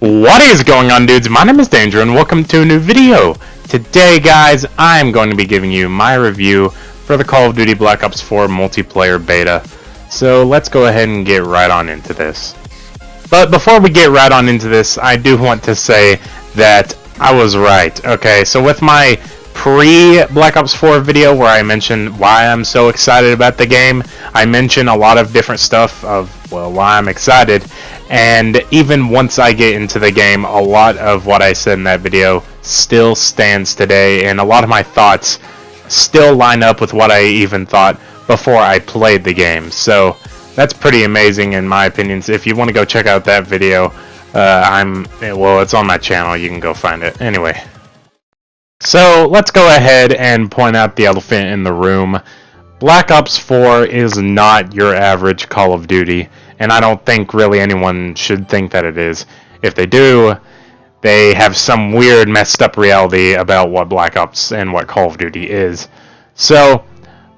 What is going on, dudes? My name is Danger and welcome to a new video. Today, guys, I'm going to be giving you my review for the Call of Duty Black Ops 4 multiplayer beta. So let's go ahead and get right on into this. But before we get right on into this, I do want to say that I was right. Okay, so with my pre-Black Ops 4 video where I mentioned why I'm so excited about the game, I mentioned a lot of different stuff of, well, why I'm excited. And even once I get into the game, a lot of what I said in that video still stands today, and a lot of my thoughts still line up with what I even thought before I played the game. So that's pretty amazing in my opinion. So if you want to go check out that video, it's on my channel. You can go find it. Anyway, so let's go ahead and point out the elephant in the room. Black Ops 4 is not your average Call of Duty, and I don't think really anyone should think that it is. If they do, they have some weird messed up reality about what Black Ops and what Call of Duty is. So,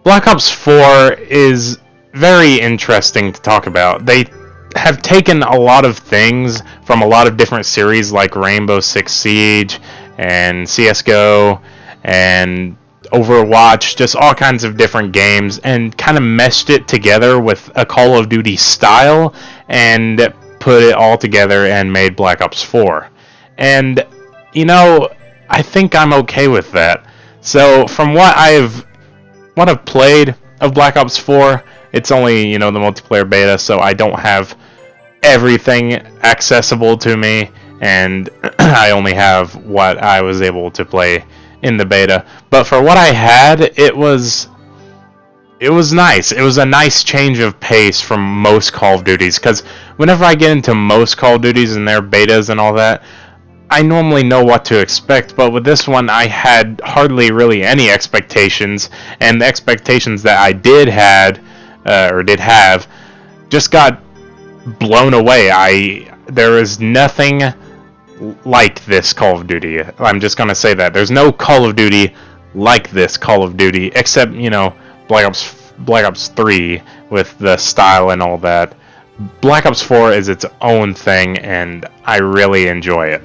Black Ops 4 is very interesting to talk about. They have taken a lot of things from a lot of different series like Rainbow Six Siege and CSGO and Overwatch, just all kinds of different games, and kind of meshed it together with a Call of Duty style and put it all together and made Black Ops 4. And, you know, I think I'm okay with that. So, from what I've played of Black Ops 4, it's only, you know, the multiplayer beta, so I don't have everything accessible to me, and I only have what I was able to play in the beta. But for what I had, it was nice. It was a nice change of pace from most Call of Duties, because whenever I get into most Call of Duties and their betas and all that, I normally know what to expect, but with this one I had hardly really any expectations, and the expectations that I did have just got blown away. There is nothing like this Call of Duty. I'm just gonna say that there's no Call of Duty like this Call of Duty, except, you know, Black Ops 3 with the style and all that. Black Ops 4 is its own thing, and I really enjoy it.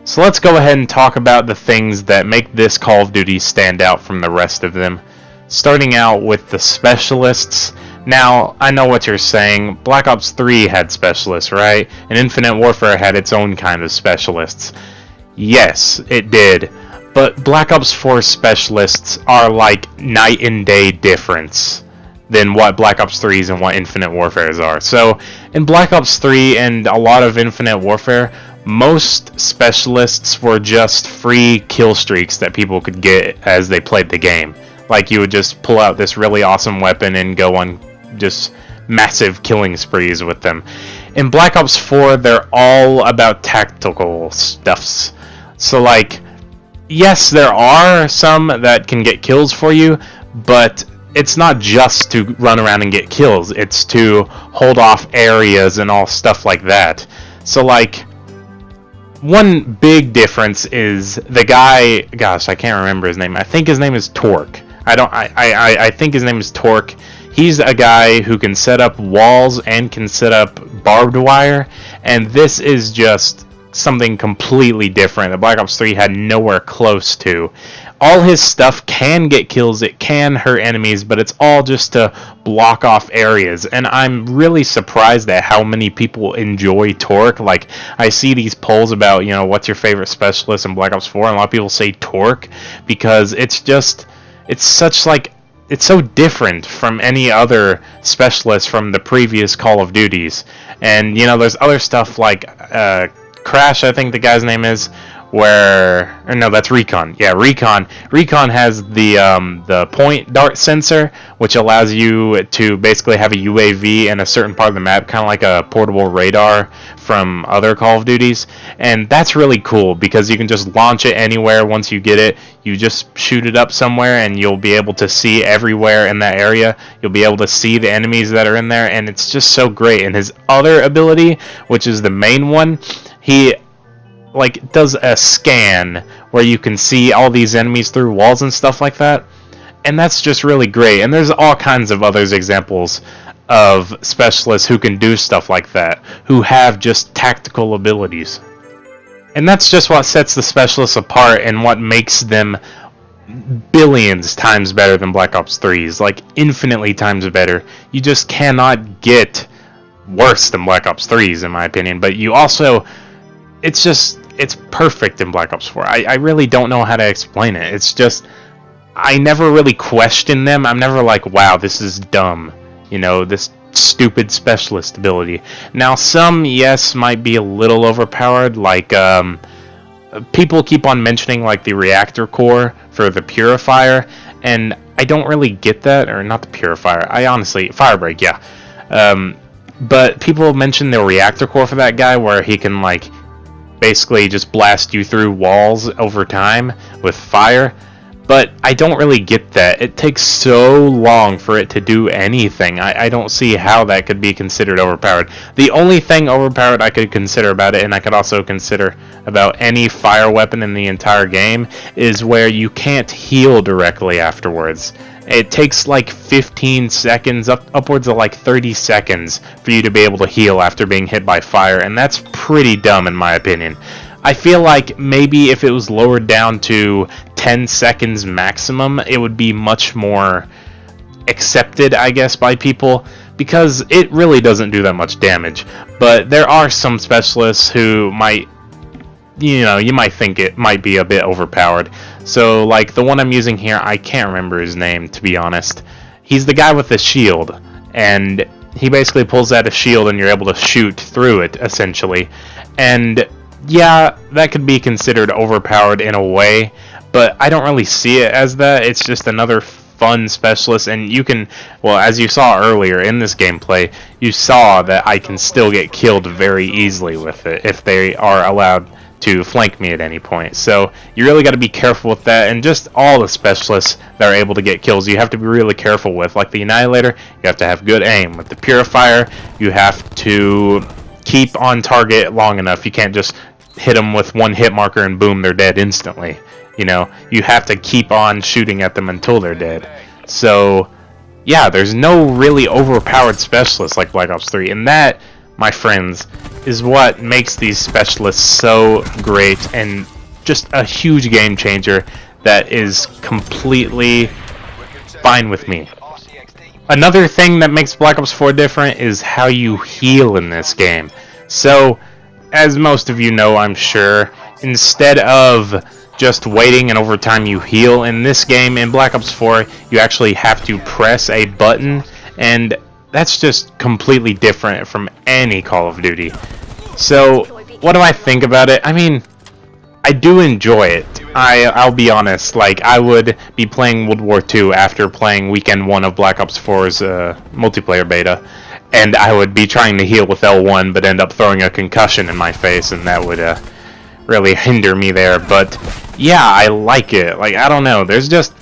So let's go ahead and talk about the things that make this Call of Duty stand out from the rest of them. Starting out with the specialists. Now, I know what you're saying. Black Ops 3 had specialists, right? And Infinite Warfare had its own kind of specialists. Yes, it did. But Black Ops 4 specialists are like night and day difference than what Black Ops 3's and what Infinite Warfare's are. So, in Black Ops 3 and a lot of Infinite Warfare, most specialists were just free kill streaks that people could get as they played the game. Like, you would just pull out this really awesome weapon and go on just massive killing sprees with them. In Black Ops 4, they're all about tactical stuffs. So, like, yes, there are some that can get kills for you, but it's not just to run around and get kills. It's to hold off areas and all stuff like that. So, like, one big difference is the guy, gosh, I can't remember his name. I think his name is Torque. I think his name is Torque. He's a guy who can set up walls and can set up barbed wire, and this is just something completely different that Black Ops 3 had nowhere close to. All his stuff can get kills, it can hurt enemies, but it's all just to block off areas, and I'm really surprised at how many people enjoy Torque. Like, I see these polls about, you know, what's your favorite specialist in Black Ops 4, and a lot of people say Torque, because it's so different from any other specialist from the previous Call of Duties. And, you know, there's other stuff like Crash, I think the guy's name is, that's Recon. Yeah, Recon. Recon has the point dart sensor, which allows you to basically have a UAV in a certain part of the map, kind of like a portable radar from other Call of Duties. And that's really cool because you can just launch it anywhere. Once you get it, you just shoot it up somewhere and you'll be able to see everywhere in that area. You'll be able to see the enemies that are in there, and it's just so great. And his other ability, which is the main one, he does a scan where you can see all these enemies through walls and stuff like that, and that's just really great. And there's all kinds of other examples of specialists who can do stuff like that, who have just tactical abilities. And that's just what sets the specialists apart and what makes them billions times better than Black Ops 3's, like infinitely times better. You just cannot get worse than Black Ops 3's in my opinion, but you also, it's perfect in Black Ops 4. I really don't know how to explain it. It's just, I never really question them. I'm never like, wow, this is dumb, you know, this stupid specialist ability. Now some, yes, might be a little overpowered, like people keep on mentioning like the reactor core for the purifier, and I don't really get that. Or not the purifier, I honestly, firebreak, yeah. But people mention the reactor core for that guy, where he can like basically just blast you through walls over time with fire. But I don't really get that. It takes so long for it to do anything. I don't see how that could be considered overpowered. The only thing overpowered I could consider about it, and I could also consider about any fire weapon in the entire game, is where you can't heal directly afterwards. It takes like 15 seconds, upwards of like 30 seconds, for you to be able to heal after being hit by fire, and that's pretty dumb in my opinion. I feel like maybe if it was lowered down to 10 seconds maximum, it would be much more accepted, I guess, by people, because it really doesn't do that much damage. But there are some specialists who might, you know, you might think it might be a bit overpowered. So, like, the one I'm using here, I can't remember his name, to be honest. He's the guy with the shield, and he basically pulls out a shield and you're able to shoot through it, essentially. And yeah, that could be considered overpowered in a way, but I don't really see it as that. It's just another fun specialist, and you can, well, as you saw earlier in this gameplay, you saw that I can still get killed very easily with it if they are allowed to flank me at any point. So you really got to be careful with that, and just all the specialists that are able to get kills you have to be really careful with. Like the Annihilator, you have to have good aim. With the Purifier, you have to keep on target long enough. You can't just hit them with one hit marker and boom, they're dead instantly. You know, you have to keep on shooting at them until they're dead. So yeah, there's no really overpowered specialists like Black Ops 3, and that, my friends, is what makes these specialists so great and just a huge game changer that is completely fine with me. Another thing that makes Black Ops 4 different is how you heal in this game. So, as most of you know, I'm sure, instead of just waiting and over time you heal, in this game, in Black Ops 4, you actually have to press a button, and that's just completely different from any Call of Duty. So, what do I think about it? I mean, I do enjoy it. I'll be honest, like, I would be playing World War II after playing Weekend 1 of Black Ops 4's multiplayer beta, and I would be trying to heal with L1, but end up throwing a concussion in my face, and that would really hinder me there. But yeah, I like it. Like, I don't know, there's just,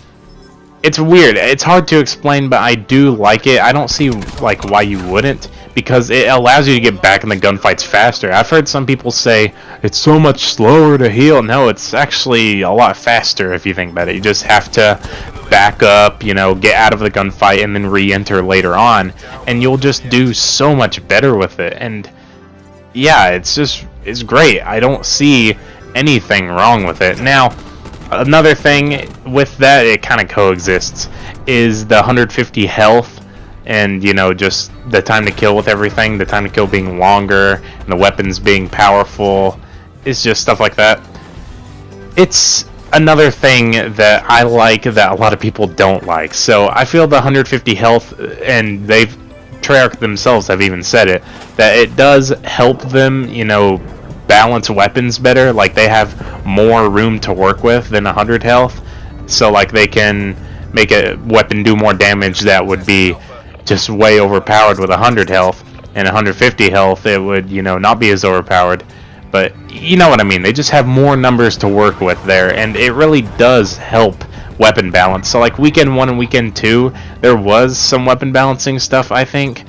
it's weird. It's hard to explain, but I do like it. I don't see like why you wouldn't, because it allows you to get back in the gunfights faster. I've heard some people say it's so much slower to heal. No, it's actually a lot faster if you think about it. You just have to back up, you know, get out of the gunfight and then re-enter later on, and you'll just do so much better with it. And yeah, it's great. I don't see anything wrong with it. Now, another thing with that, it kind of coexists, is the 150 health, and, you know, just the time to kill with everything, the time to kill being longer, and the weapons being powerful. It's just stuff like that. It's another thing that I like that a lot of people don't like. So I feel the 150 health, and Treyarch themselves have even said it, that it does help them, you know, balance weapons better. Like, they have more room to work with than 100 health, so like they can make a weapon do more damage that would be just way overpowered with 100 health, and 150 health it would, you know, not be as overpowered. But you know what I mean, they just have more numbers to work with there, and it really does help weapon balance. So like Weekend 1 and Weekend 2, there was some weapon balancing stuff, I think,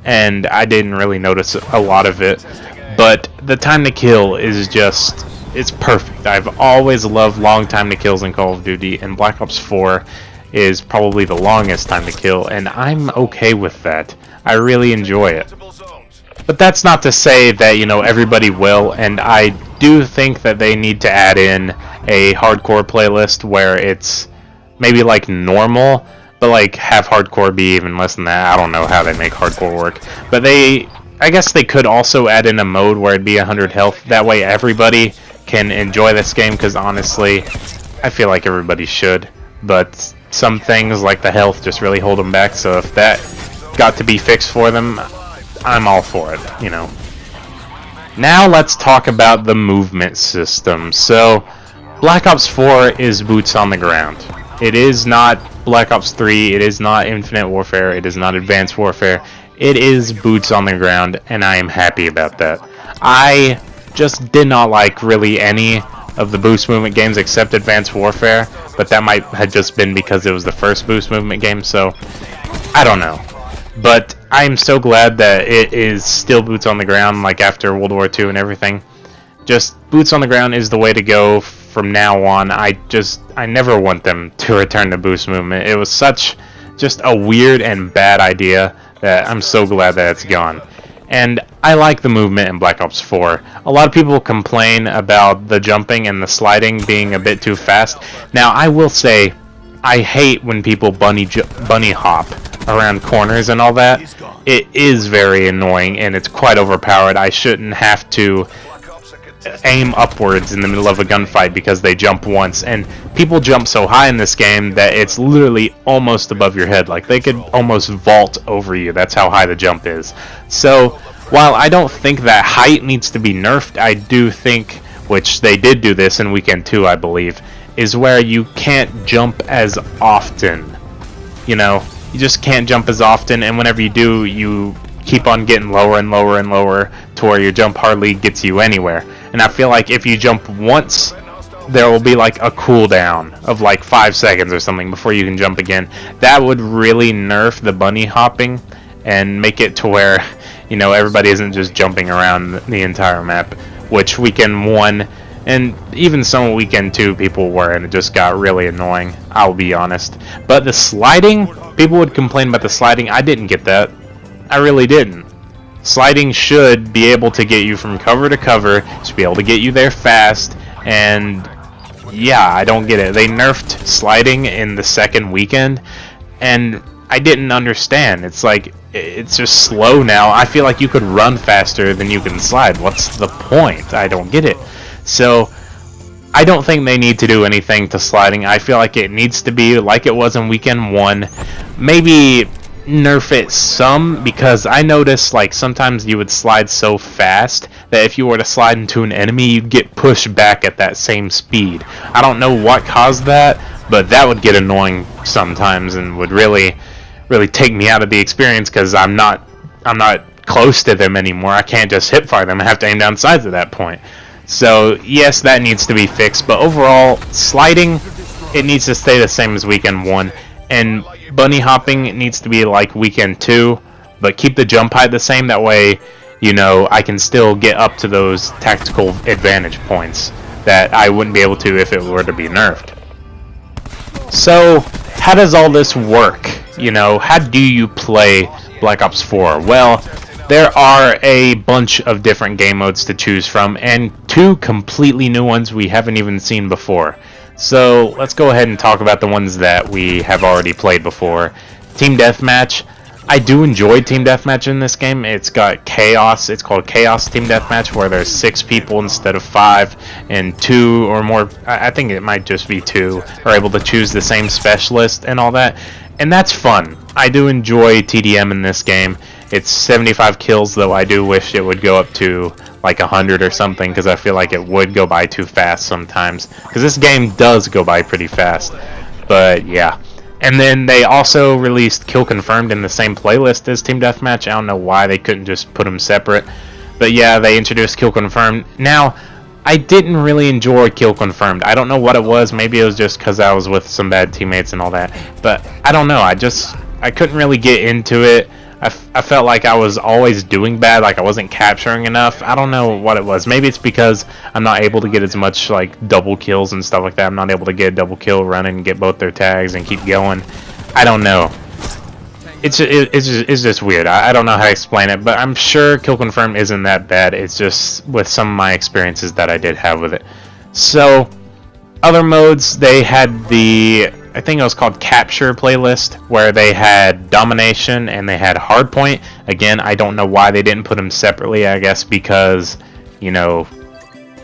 and I didn't really notice a lot of it. But the time to kill is just, it's perfect. I've always loved long time to kills in Call of Duty, and Black Ops 4 is probably the longest time to kill, and I'm okay with that. I really enjoy it. But that's not to say that, you know, everybody will, and I do think that they need to add in a hardcore playlist where it's maybe like normal, but like have hardcore be even less than that. I don't know how they make hardcore work, but I guess they could also add in a mode where it'd be 100 health. That way everybody can enjoy this game, because honestly, I feel like everybody should. But some things like the health just really hold them back, so if that got to be fixed for them, I'm all for it, you know. Now let's talk about the movement system. So, Black Ops 4 is boots on the ground. It is not Black Ops 3, it is not Infinite Warfare, it is not Advanced Warfare. It is boots on the ground, and I am happy about that. I just did not like really any of the boost movement games except Advanced Warfare, but that might have just been because it was the first boost movement game, so I don't know. But I'm so glad that it is still boots on the ground, like after World War II and everything. Just boots on the ground is the way to go from now on. I never want them to return to boost movement. It was just a weird and bad idea that I'm so glad that it's gone. And I like the movement in Black Ops 4. A lot of people complain about the jumping and the sliding being a bit too fast. Now, I will say, I hate when people bunny hop around corners and all that. It is very annoying, and it's quite overpowered. I shouldn't have to aim upwards in the middle of a gunfight because they jump once, and people jump so high in this game that it's literally almost above your head. Like, they could almost vault over you. That's how high the jump is. So while I don't think that height needs to be nerfed, I do think, which they did do this in Weekend 2, I believe, is where you can't jump as often. You know, you just can't jump as often, and whenever you do, you keep on getting lower and lower and lower to where your jump hardly gets you anywhere. And I feel like if you jump once, there will be like a cooldown of like 5 seconds or something before you can jump again. That would really nerf the bunny hopping and make it to where, you know, everybody isn't just jumping around the entire map, which Weekend 1 and even some Weekend 2 people were, and it just got really annoying, I'll be honest. But the sliding, people would complain about the sliding. I didn't get that. I really didn't. Sliding should be able to get you from cover to cover, should be able to get you there fast, and yeah, I don't get it. They nerfed sliding in the second Weekend, and I didn't understand. It's like, it's just slow now. I feel like you could run faster than you can slide. What's the point? I don't get it. So, I don't think they need to do anything to sliding. I feel like it needs to be like it was in Weekend 1. Maybe nerf it some, because I noticed like sometimes you would slide so fast that if you were to slide into an enemy, you'd get pushed back at that same speed. I don't know what caused that, but that would get annoying sometimes and would really take me out of the experience, because I'm not close to them anymore. I can't just hip fire them. I have to aim down sides at that point. So yes, that needs to be fixed, but overall, sliding, it needs to stay the same as Weekend 1, and bunny hopping needs to be like Weekend 2, but keep the jump height the same. That way, you know, I can still get up to those tactical advantage points that I wouldn't be able to if it were to be nerfed. So, how does all this work? You know, how do you play Black Ops 4? Well, there are a bunch of different game modes to choose from, and 2 completely new ones we haven't even seen before. So let's go ahead and talk about the ones that we have already played before. Team Deathmatch. I do enjoy Team Deathmatch in this game. It's got Chaos. It's called Chaos Team Deathmatch, where there's 6 people instead of 5, and 2 or more, I think it might just be 2, are able to choose the same specialist and all that. And that's fun. I do enjoy TDM in this game. It's 75 kills, though I do wish it would go up to like 100 or something, because I feel like it would go by too fast sometimes, because this game does go by pretty fast. But yeah. And then they also released Kill Confirmed in the same playlist as Team Deathmatch. I don't know why they couldn't just put them separate, but yeah, they introduced Kill Confirmed. Now, I didn't really enjoy Kill Confirmed. I don't know what it was. Maybe it was just because I was with some bad teammates and all that, but I don't know. I couldn't really get into it. I felt like I was always doing bad, like I wasn't capturing enough. I don't know what it was. Maybe it's because I'm not able to get as much like double kills and stuff like that. I'm not able to get a double kill, run and get both their tags and keep going. I don't know. it's just weird. I don't know how to explain it, but I'm sure Kill Confirm isn't that bad. It's just with some of my experiences that I did have with it. So, other modes, they had the, I think it was called Capture playlist, where they had Domination and they had Hardpoint. Again, I don't know why they didn't put them separately. I guess because, you know,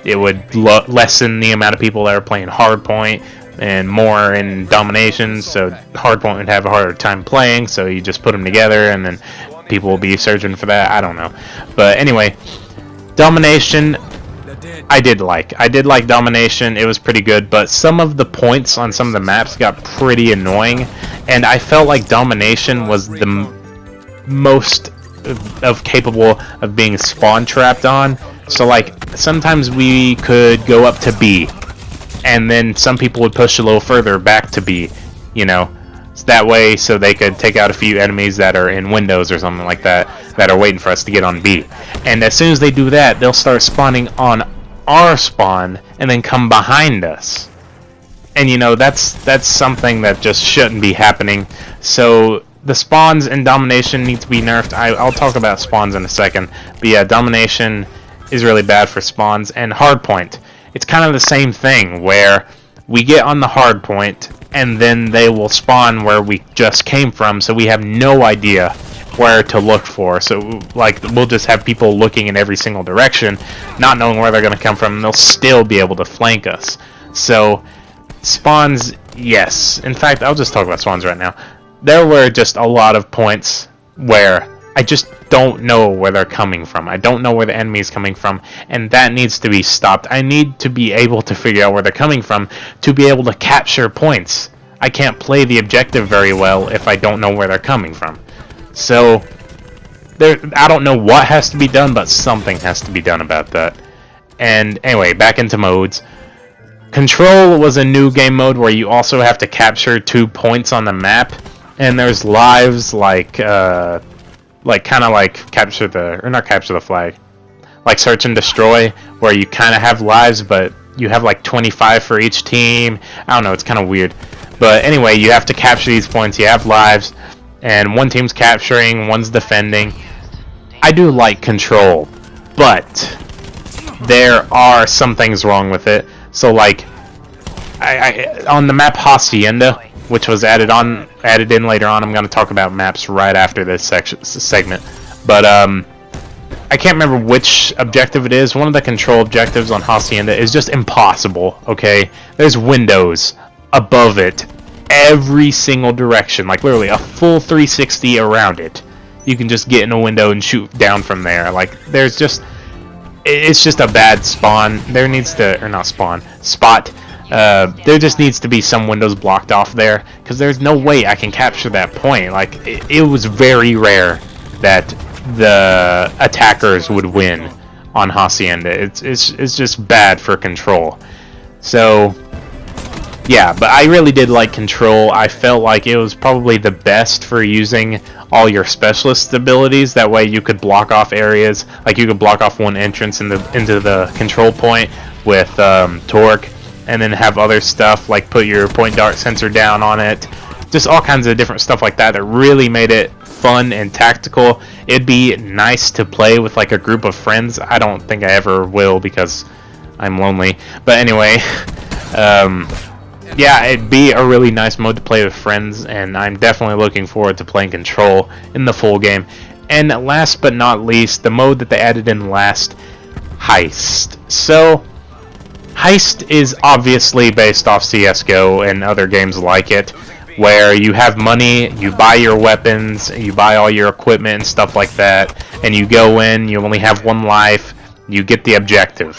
it would lessen the amount of people that are playing Hardpoint and more in Domination, so Hardpoint would have a harder time playing, so you just put them together and then people will be searching for that. I don't know. But anyway, Domination I did like Domination. It was pretty good, but some of the points on some of the maps got pretty annoying, and I felt like Domination was the most capable of being spawn trapped on. So like sometimes we could go up to B, and then some people would push a little further back to B, you know, that way so they could take out a few enemies that are in windows or something like that that are waiting for us to get on B. And as soon as they do that, they'll start spawning on our spawn and then come behind us. And you know, that's something that just shouldn't be happening. So the spawns in Domination need to be nerfed. I'll talk about spawns in a second, but yeah, Domination is really bad for spawns. And Hardpoint, it's kind of the same thing, where we get on the hardpoint and then they will spawn where we just came from, so we have no idea where to look for. So like we'll just have people looking in every single direction, not knowing where they're going to come from, and they'll still be able to flank us. So spawns, yes. In fact, I'll just talk about spawns right now. There were just a lot of points where I just don't know where they're coming from. I don't know where the enemy is coming from, and that needs to be stopped. I need to be able to figure out where they're coming from to be able to capture points. I can't play the objective very well if I don't know where they're coming from. So, I don't know what has to be done, but something has to be done about that. And anyway, back into modes. Control was a new game mode where you also have to capture 2 points on the map, and there's lives like kind of like capture the, or not capture the flag, like search and destroy, where you kind of have lives, but you have like 25 for each team. I don't know, it's kind of weird. But anyway, you have to capture these points, you have lives, and one team's capturing, one's defending. I do like Control, but there are some things wrong with it. So like, I on the map Hacienda, which was added in later on. I'm going to talk about maps right after this segment. But I can't remember which objective it is. One of the Control objectives on Hacienda is just impossible, okay? There's windows above it every single direction, like literally a full 360 around it. You can just get in a window and shoot down from there. Like, there's just, it's just a bad spawn. There needs to, or not spawn, spot. There just needs to be some windows blocked off there, because there's no way I can capture that point. Like, it was very rare that the attackers would win on Hacienda. It's just bad for Control. So yeah, but I really did like Control. I felt like it was probably the best for using all your specialist abilities. That way you could block off areas, like you could block off one entrance into the control point with Torque, and then have other stuff like put your point dart sensor down on it. Just all kinds of different stuff like that that really made it fun and tactical. It'd be nice to play with like a group of friends. I don't think I ever will because I'm lonely. But anyway, yeah, it'd be a really nice mode to play with friends, and I'm definitely looking forward to playing Control in the full game. And last but not least, the mode that they added in last, Heist. So Heist is obviously based off CSGO and other games like it, where you have money, you buy your weapons, you buy all your equipment and stuff like that, and you go in, you only have one life, you get the objective,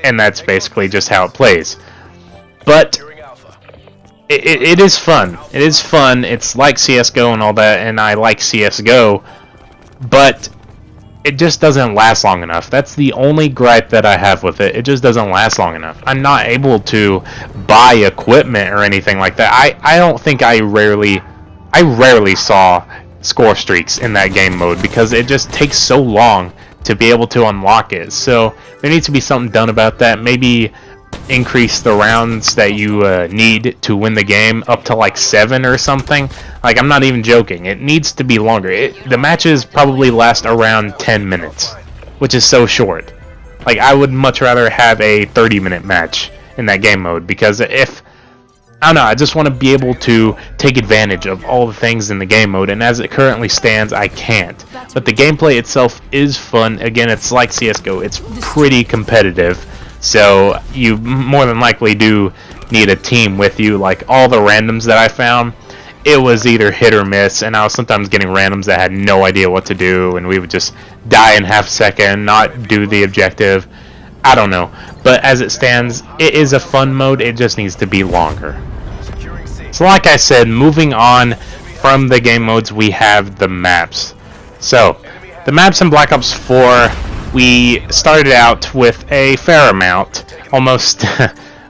and that's basically just how it plays. But it is fun. It is fun. It's like CSGO and all that, and I like CSGO, but it just doesn't last long enough. That's the only gripe that I have with it. It just doesn't last long enough. I'm not able to buy equipment or anything like that. I don't think I rarely saw score streaks in that game mode because it just takes so long to be able to unlock it. So there needs to be something done about that. Maybe increase the rounds that you need to win the game up to like 7 or something. Like, I'm not even joking. It needs to be longer. The matches probably last around 10 minutes, which is so short. Like, I would much rather have a 30-minute match in that game mode, because if I don't know, I just want to be able to take advantage of all the things in the game mode, and as it currently stands, I can't. But the gameplay itself is fun. Again, it's like CSGO. It's pretty competitive, so you more than likely do need a team with you. Like, all the randoms that I found, it was either hit or miss, and I was sometimes getting randoms that had no idea what to do, and we would just die in half a second, not do the objective. I don't know. But as it stands, it is a fun mode. It just needs to be longer. So like I said, moving on from the game modes, we have the maps. So, the maps in Black Ops 4, we started out with a fair amount, almost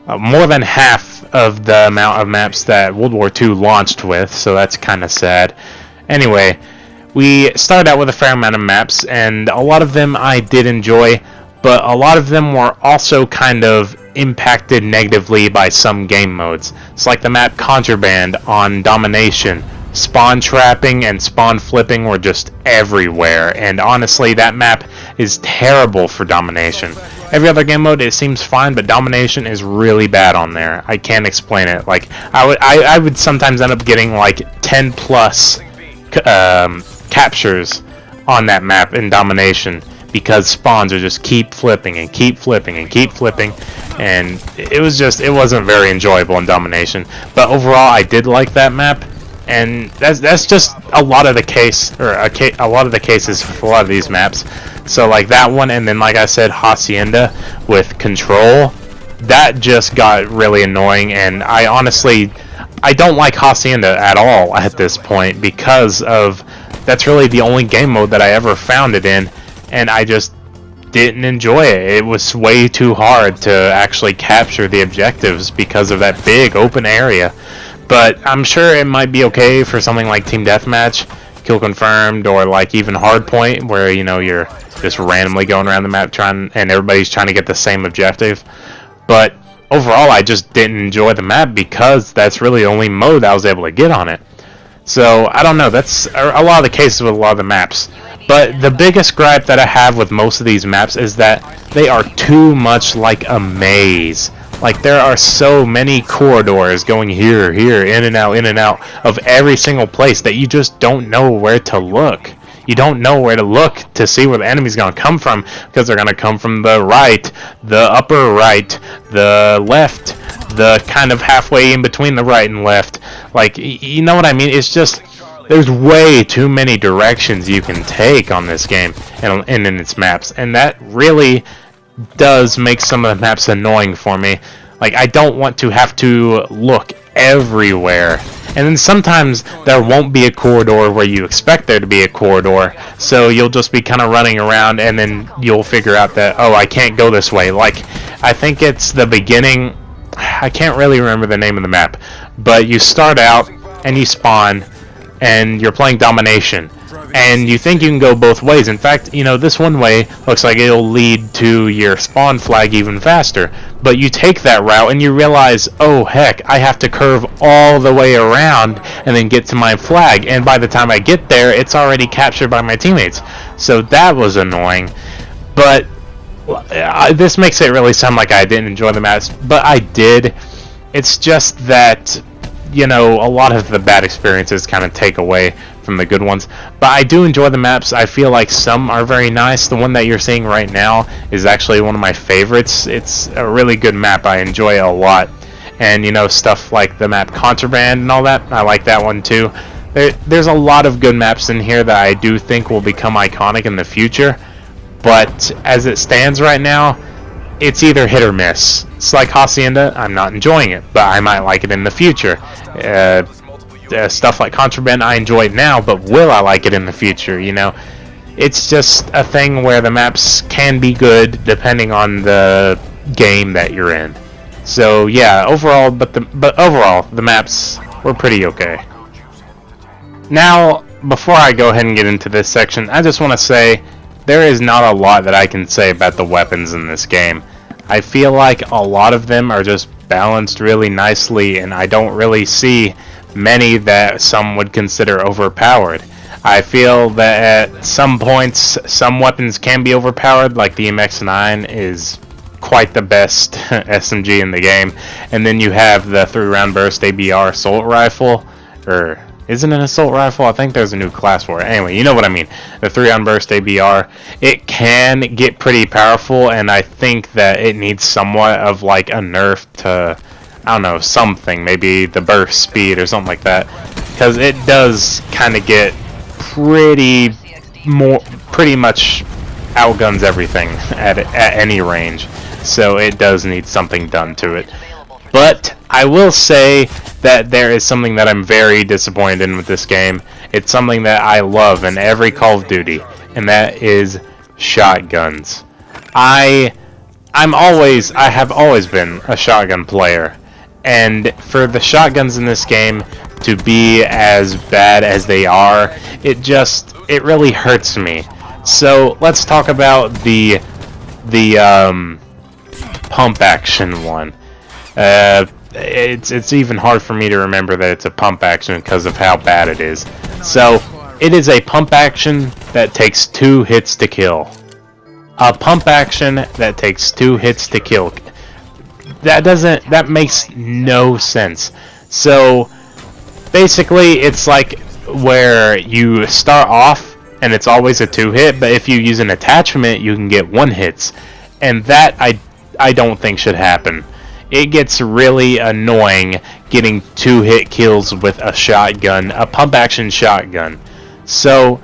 more than half of the amount of maps that World War II launched with, so that's kind of sad. Anyway, we started out with a fair amount of maps, and a lot of them I did enjoy, but a lot of them were also kind of impacted negatively by some game modes. It's like the map Contraband on Domination. Spawn trapping and spawn flipping were just everywhere, and honestly, that map is terrible for Domination. Every other game mode, it seems fine, but Domination is really bad on there. I can't explain it. Like, I would sometimes end up getting like 10 plus captures on that map in Domination, because spawns are just keep flipping and keep flipping and keep flipping, and it wasn't very enjoyable in Domination. But overall, I did like that map, and that's just a lot of the case, or a lot of the cases for a lot of these maps. So like that one, and then like I said, Hacienda with Control, that just got really annoying, and I don't like Hacienda at all at this point, because of that's really the only game mode that I ever found it in, and I just didn't enjoy it. It was way too hard to actually capture the objectives because of that big open area. But I'm sure it might be okay for something like Team Deathmatch, Kill Confirmed, or like even Hardpoint, where you're just randomly going around the map and everybody's trying to get the same objective. But overall, I just didn't enjoy the map because that's really the only mode I was able to get on it. So I don't know, that's a lot of the cases with a lot of the maps. But the biggest gripe that I have with most of these maps is that they are too much like a maze. Like, there are so many corridors going here, in and out of every single place that you just don't know where to look. You don't know where to look to see where the enemy's going to come from, because they're going to come from the right, the upper right, the left, the kind of halfway in between the right and left. Like, you know what I mean? It's just, there's way too many directions you can take on this game and in its maps, and that really does make some of the maps annoying for me. Like, I don't want to have to look everywhere, and then sometimes there won't be a corridor where you expect there to be a corridor, so you'll just be kind of running around, and then you'll figure out that, oh, I can't go this way. Like, I think it's the beginning, I can't really remember the name of the map, but you start out and you spawn and you're playing Domination, and you think you can go both ways. In fact, this one way looks like it'll lead to your spawn flag even faster, but you take that route and you realize, oh heck, I have to curve all the way around and then get to my flag, and by the time I get there, it's already captured by my teammates. So that was annoying. But this makes it really sound like I didn't enjoy the maps, but I did. It's just that a lot of the bad experiences kind of take away from the good ones. But I do enjoy the maps. I feel like some are very nice. The one that you're seeing right now is actually one of my favorites. It's a really good map. I enjoy it a lot. And stuff like the map Contraband and all that, I like that one too. There's a lot of good maps in here that I do think will become iconic in the future. But as it stands right now, it's either hit or miss. It's like Hacienda, I'm not enjoying it, but I might like it in the future. Stuff like Contraband, I enjoy it now, but will I like it in the future? It's just a thing where the maps can be good depending on the game that you're in. So yeah, overall, but overall, the maps were pretty okay. Now, before I go ahead and get into this section, I just want to say there is not a lot that I can say about the weapons in this game. I feel like a lot of them are just balanced really nicely, and I don't really see many that some would consider overpowered. I feel that at some points, some weapons can be overpowered, like the MX-9 is quite the best SMG in the game. And then you have the 3-round burst ABR assault rifle, or isn't it an assault rifle? I think there's a new class for it. Anyway, you know what I mean. The 3-round burst ABR, it can get pretty powerful, and I think that it needs somewhat of like a nerf to, I don't know, something, maybe the burst speed or something like that, because it does kind of get pretty much outguns everything at any range, so it does need something done to it. But I will say that there is something that I'm very disappointed in with this game. It's something that I love in every Call of Duty, and that is shotguns. I have always been a shotgun player, and for the shotguns in this game to be as bad as they are, it really hurts me. So let's talk about the pump action one. It's even hard for me to remember that it's a pump action because of how bad it is. So it is a pump action that takes 2 hits to kill. A pump action that takes 2 hits to kill. That makes no sense. So basically it's like where you start off and it's always a 2-hit, but if you use an attachment you can get 1 hits, and that I don't think should happen. It gets really annoying getting 2-hit kills with a shotgun, a pump action shotgun. So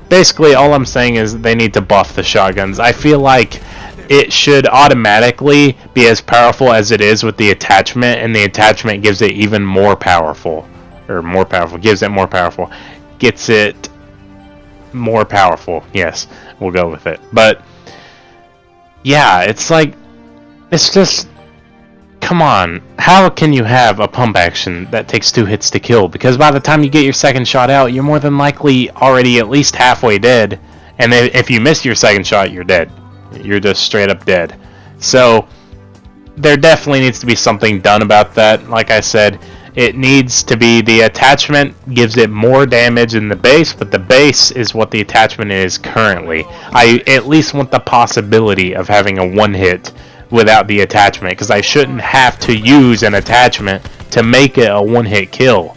basically all I'm saying is they need to buff the shotguns. I feel like it should automatically be as powerful as it is with the attachment, and the attachment gives it even more powerful. Or more powerful, gives it more powerful. Gets it more powerful. Yes, we'll go with it. But yeah, it's like, it's just, come on, how can you have a pump action that takes 2 hits to kill? Because by the time you get your second shot out, you're more than likely already at least halfway dead, and if you miss your second shot, you're dead. You're just straight up dead. So there definitely needs to be something done about that. Like I said, it needs to be the attachment gives it more damage than the base, but the base is what the attachment is currently. I at least want the possibility of having a 1-hit without the attachment, because I shouldn't have to use an attachment to make it a 1-hit kill.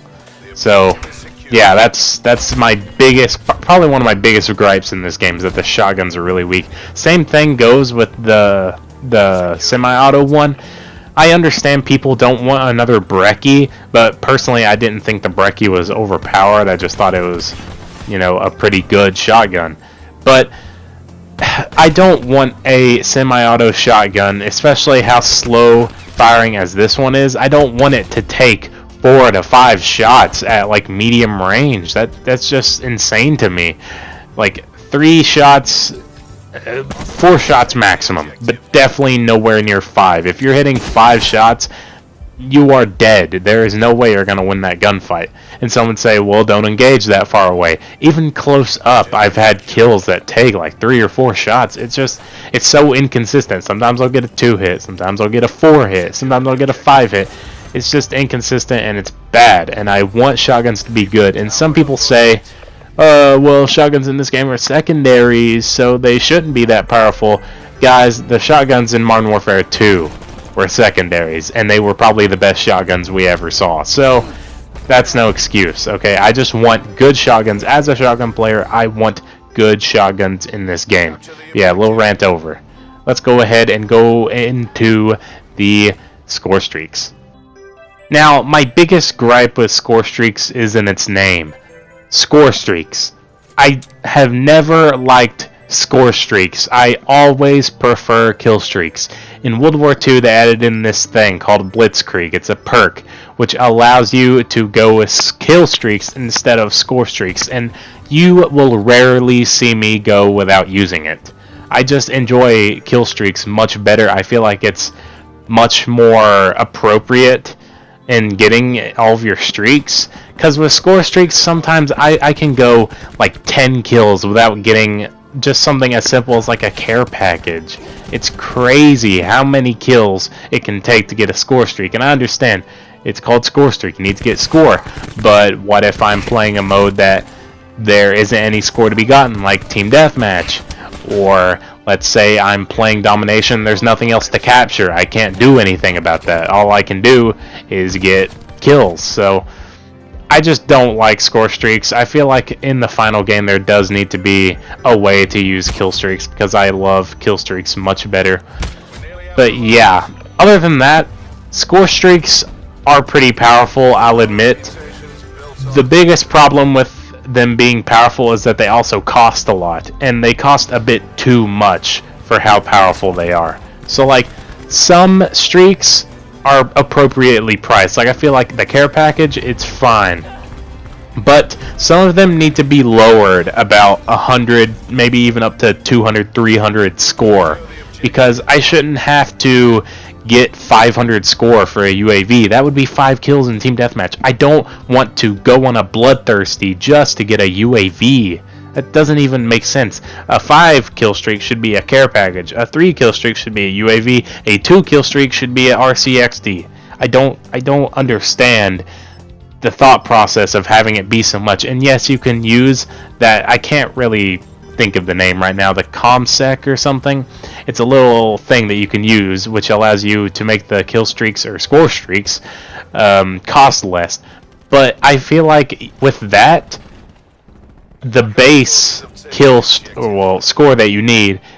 So yeah, that's my biggest, probably one of my biggest gripes in this game, is that the shotguns are really weak. Same thing goes with the semi-auto one. I understand people don't want another Brecci, but personally I didn't think the Brecci was overpowered. I just thought it was, you know, a pretty good shotgun. But I don't want a semi-auto shotgun, especially how slow firing as this one is. I don't want it to take 4 to 5 shots at like medium range. That's just insane to me. Like 3 shots, 4 shots maximum, but definitely nowhere near 5. If you're hitting 5 shots, you are dead. There is no way you're going to win that gunfight. And some would say, well, don't engage that far away. Even close up, I've had kills that take like 3 or 4 shots. It's so inconsistent. Sometimes I'll get a 2-hit, sometimes I'll get a 4-hit, sometimes I'll get a 5-hit. It's just inconsistent and it's bad, and I want shotguns to be good. And some people say, well, shotguns in this game are secondaries, so they shouldn't be that powerful. Guys, the shotguns in Modern Warfare 2 were secondaries, and they were probably the best shotguns we ever saw. So that's no excuse, okay? I just want good shotguns. As a shotgun player, I want good shotguns in this game. Yeah, a little rant over. Let's go ahead and go into the score streaks. Now, my biggest gripe with score streaks is in its name. Score streaks. I have never liked score streaks. I always prefer kill streaks. In World War II, they added in this thing called Blitzkrieg. It's a perk which allows you to go with kill streaks instead of score streaks, and you will rarely see me go without using it. I just enjoy kill streaks much better. I feel like it's much more appropriate in getting all of your streaks, because with score streaks sometimes I can go like 10 kills without getting just something as simple as like a care package. It's crazy how many kills it can take to get a score streak, and I understand it's called score streak, you need to get score, but what if I'm playing a mode that there isn't any score to be gotten, like team deathmatch? Or let's say I'm playing domination, there's nothing else to capture, I can't do anything about that, all I can do is get kills. So I just don't like score streaks. I feel like in the final game there does need to be a way to use kill streaks, because I love kill streaks much better. But yeah, other than that, score streaks are pretty powerful, I'll admit. The biggest problem with them being powerful is that they also cost a lot, and they cost a bit too much for how powerful they are. So like, some streaks are appropriately priced. Like, I feel like the care package, it's fine, but some of them need to be lowered about 100, maybe even up to 200, 300 score, because I shouldn't have to get 500 score for a UAV. That would be 5 kills in team deathmatch. I don't want to go on a bloodthirsty just to get a UAV. That doesn't even make sense. A 5 kill streak should be a care package. A 3 kill streak should be a UAV. A 2 kill streak should be a RCXD. I don't understand the thought process of having it be so much. And yes, you can use that. I can't really think of the name right now, the ComSec or something. It's a little thing that you can use which allows you to make the kill streaks or score streaks cost less. But I feel like with that, the base score that you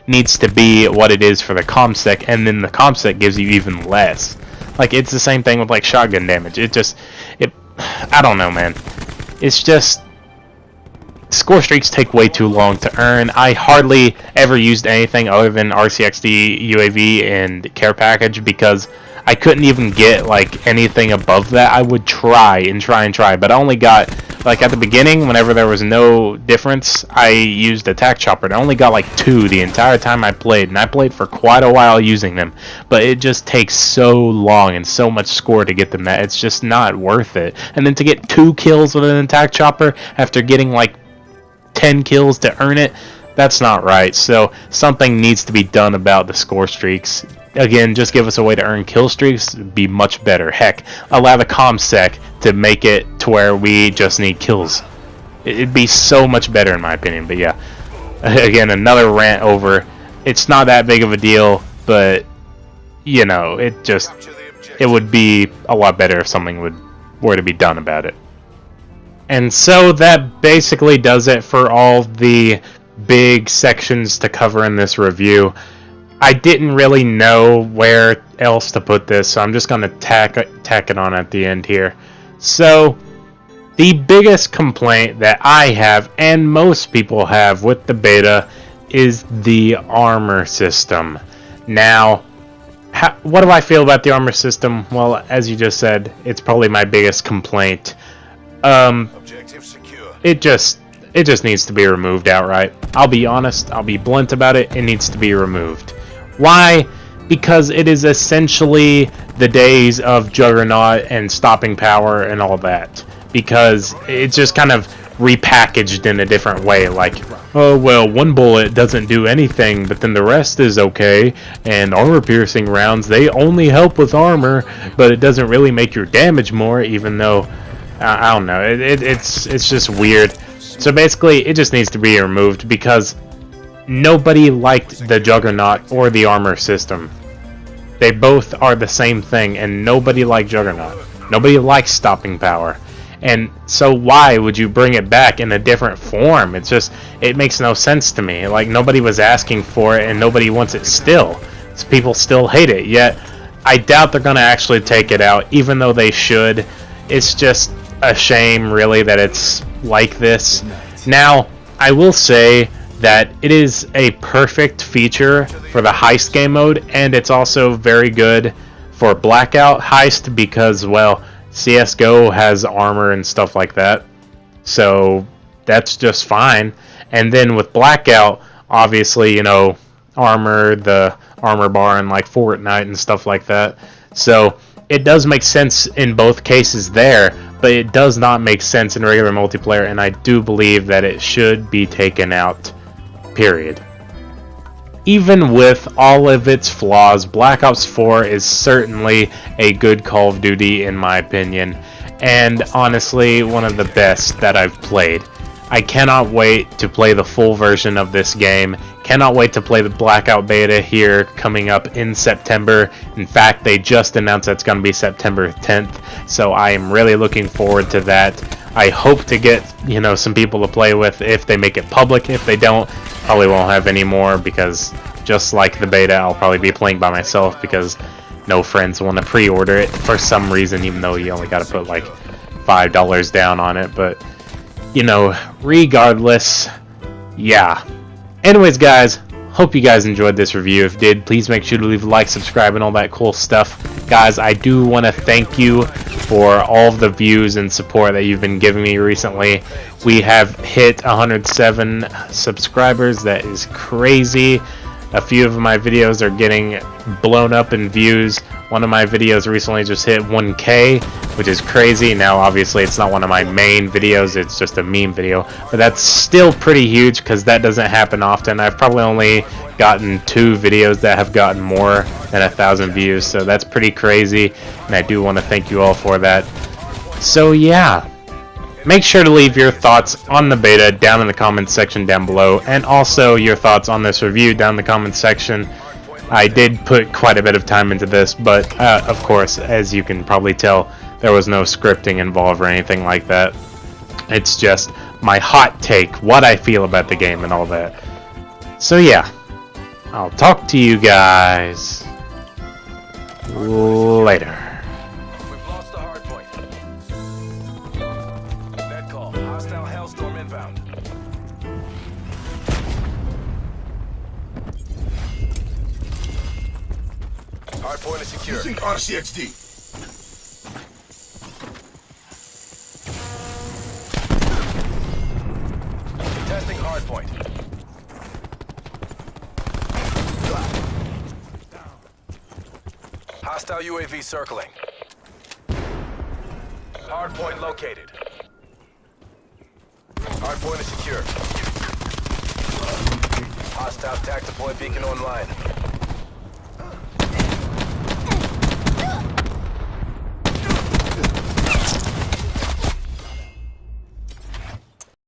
needs to be what it is for the ComSec, and then the ComSec gives you even less. Like, it's the same thing with like shotgun damage. I don't know, man. It's just, score streaks take way too long to earn. I hardly ever used anything other than RCXD, UAV, and care package, because I couldn't even get like anything above that. I would try, but I only got, like, at the beginning, whenever there was no difference, I used attack chopper, and I only got like 2 the entire time I played, and I played for quite a while using them, but it just takes so long and so much score to get them that it's just not worth it. And then to get 2 kills with an attack chopper after getting like 10 kills to earn it, that's not right. So something needs to be done about the score streaks. Again, just give us a way to earn kill streaks, it'd be much better. Heck, allow the ComSec to make it to where we just need kills. It'd be so much better in my opinion. But yeah, again, another rant over. It's not that big of a deal, but you know, it would be a lot better if something were to be done about it. And so that basically does it for all the big sections to cover in this review. I didn't really know where else to put this, so I'm just going to tack it on at the end here. So, the biggest complaint that I have, and most people have with the beta, is the armor system. Now, what do I feel about the armor system? Well, as you just said, it's probably my biggest complaint. Objective secure. It just needs to be removed outright. I'll be honest, I'll be blunt about it, it needs to be removed. Why? Because it is essentially the days of Juggernaut and stopping power and all that. Because it's just kind of repackaged in a different way. Like, oh well, one bullet doesn't do anything, but then the rest is okay. And armor piercing rounds, they only help with armor, but it doesn't really make your damage more, even though, I don't know, it's just weird. So basically, it just needs to be removed because nobody liked the Juggernaut or the armor system. They both are the same thing, and nobody liked Juggernaut. Nobody likes stopping power. And so why would you bring it back in a different form? It makes no sense to me. Like, nobody was asking for it, and nobody wants it still. So people still hate it, yet I doubt they're going to actually take it out, even though they should. It's just a shame, really, that it's like this. Now, I will say that it is a perfect feature for the heist game mode, and it's also very good for Blackout heist because, well, CSGO has armor and stuff like that, so that's just fine. And then with Blackout, obviously, you know, armor, the armor bar and like Fortnite and stuff like that, so it does make sense in both cases there, but it does not make sense in regular multiplayer, and I do believe that it should be taken out Period. Even with all of its flaws, Black Ops 4 is certainly a good Call of Duty in my opinion, and honestly one of the best that I've played. I cannot wait to play the full version of this game. Cannot wait to play the Blackout beta here coming up in September. In fact, they just announced that it's going to be September 10th, so I am really looking forward to that. I hope to get, some people to play with if they make it public. If they don't, probably won't have any more, because just like the beta, I'll probably be playing by myself because no friends want to pre-order it for some reason, even though you only got to put like $5 down on it. But regardless, yeah. Anyways, guys, hope you guys enjoyed this review. If you did, please make sure to leave a like, subscribe, and all that cool stuff. Guys, I do want to thank you for all of the views and support that you've been giving me recently. We have hit 107 subscribers. That is crazy. A few of my videos are getting blown up in views. One of my videos recently just hit 1K, which is crazy. Now, obviously, it's not one of my main videos. It's just a meme video. But that's still pretty huge because that doesn't happen often. I've probably only gotten 2 videos that have gotten more than 1,000 views. So that's pretty crazy. And I do want to thank you all for that. So, yeah. Make sure to leave your thoughts on the beta down in the comments section down below, and also your thoughts on this review down in the comments section. I did put quite a bit of time into this, but of course, as you can probably tell, there was no scripting involved or anything like that. It's just my hot take, what I feel about the game and all that. So yeah, I'll talk to you guys later. Hardpoint is secure. Using RCXD. Testing hardpoint. Hostile UAV circling. Hardpoint located. Hardpoint is secure. Hostile tac deploy beacon online.